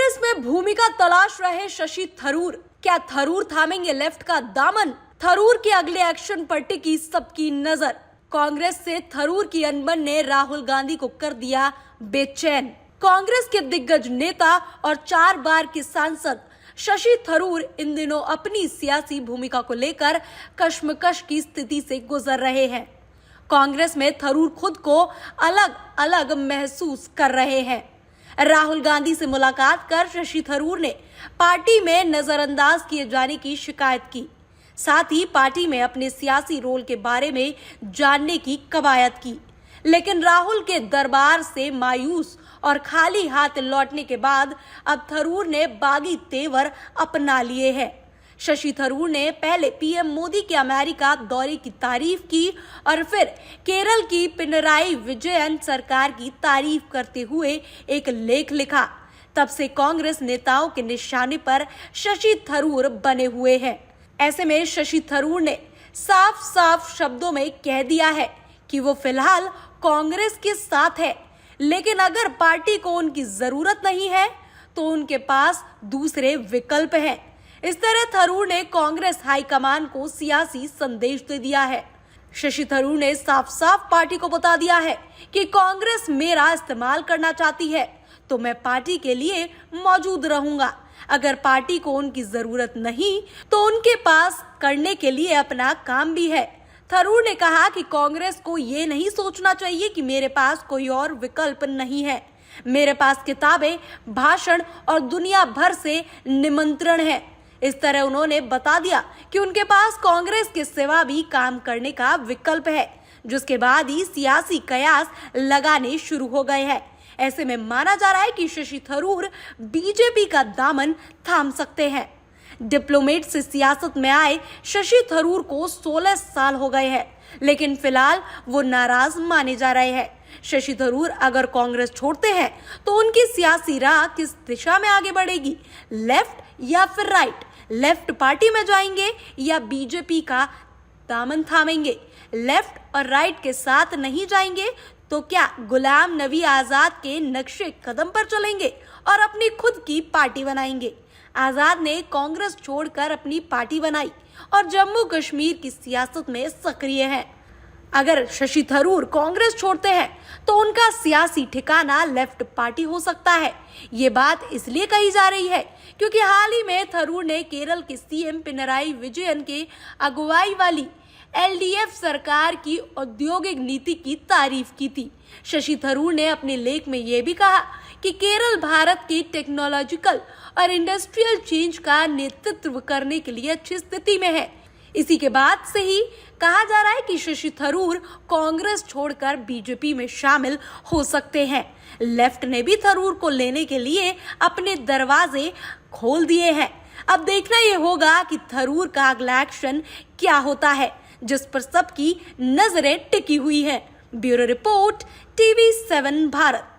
कांग्रेस में भूमिका तलाश रहे शशि थरूर, क्या थरूर थामेंगे लेफ्ट का दामन? थरूर के अगले एक्शन पर टिकी सबकी नजर। कांग्रेस से थरूर की अनबन ने राहुल गांधी को कर दिया बेचैन। कांग्रेस के दिग्गज नेता और 4 बार के सांसद शशि थरूर इन दिनों अपनी सियासी भूमिका को लेकर कश्मकश की स्थिति से गुजर रहे हैं। कांग्रेस में थरूर खुद को अलग अलग महसूस कर रहे हैं। राहुल गांधी से मुलाकात कर शशि थरूर ने पार्टी में नजरअंदाज किए जाने की शिकायत की। साथ ही पार्टी में अपने सियासी रोल के बारे में जानने की कवायद की, लेकिन राहुल के दरबार से मायूस और खाली हाथ लौटने के बाद अब थरूर ने बागी तेवर अपना लिए हैं। शशि थरूर ने पहले पीएम मोदी के अमेरिका दौरे की तारीफ की और फिर केरल की पिनराई विजयन सरकार की तारीफ करते हुए एक लेख लिखा। तब से कांग्रेस नेताओं के निशाने पर शशि थरूर बने हुए हैं। ऐसे में शशि थरूर ने साफ साफ शब्दों में कह दिया है कि वो फिलहाल कांग्रेस के साथ है, लेकिन अगर पार्टी को उनकी जरूरत नहीं है तो उनके पास दूसरे विकल्प हैं। इस तरह थरूर ने कांग्रेस हाईकमान को सियासी संदेश दे दिया है। शशि थरूर ने साफ साफ पार्टी को बता दिया है कि कांग्रेस मेरा इस्तेमाल करना चाहती है तो मैं पार्टी के लिए मौजूद रहूंगा। अगर पार्टी को उनकी जरूरत नहीं तो उनके पास करने के लिए अपना काम भी है। थरूर ने कहा कि कांग्रेस को ये नहीं सोचना चाहिए कि मेरे पास कोई और विकल्प नहीं है। मेरे पास किताबें, भाषण और दुनिया भर से निमंत्रण है। इस तरह उन्होंने बता दिया कि उनके पास कांग्रेस के सिवा भी काम करने का विकल्प है, जिसके बाद ही सियासी कयास लगाने शुरू हो गए हैं। ऐसे में माना जा रहा है कि शशि थरूर बीजेपी का दामन थाम सकते हैं। डिप्लोमेट से सियासत में आए शशि थरूर को 16 साल हो गए हैं, लेकिन फिलहाल वो नाराज माने जा रहे हैं। शशि थरूर अगर कांग्रेस छोड़ते हैं तो उनकी सियासी राह किस दिशा में आगे बढ़ेगी, लेफ्ट या फिर राइट? लेफ्ट पार्टी में जाएंगे या बीजेपी का दामन थामेंगे? लेफ्ट और राइट के साथ नहीं जाएंगे तो क्या गुलाम नबी आजाद के नक्शे कदम पर चलेंगे और अपनी खुद की पार्टी बनाएंगे? आजाद ने कांग्रेस छोड़कर अपनी पार्टी बनाई और जम्मू कश्मीर की सियासत में सक्रिय हैं। अगर शशि थरूर कांग्रेस छोड़ते हैं तो उनका सियासी ठिकाना लेफ्ट पार्टी हो सकता है। ये बात इसलिए कही जा रही है क्योंकि हाल ही में थरूर ने केरल के सीएम पिनराई विजयन के अगुवाई वाली एलडीएफ सरकार की औद्योगिक नीति की तारीफ की थी। शशि थरूर ने अपने लेख में यह भी कहा कि केरल भारत की टेक्नोलॉजिकल और इंडस्ट्रियल चेंज का नेतृत्व करने के लिए अच्छी स्थिति में है। इसी के बाद से ही कहा जा रहा है कि शशि थरूर कांग्रेस छोड़कर बीजेपी में शामिल हो सकते हैं। लेफ्ट ने भी थरूर को लेने के लिए अपने दरवाजे खोल दिए हैं। अब देखना यह होगा कि थरूर का अगला एक्शन क्या होता है, जिस पर सबकी नजरें टिकी हुई हैं। Bureau report, TV7 Bharat.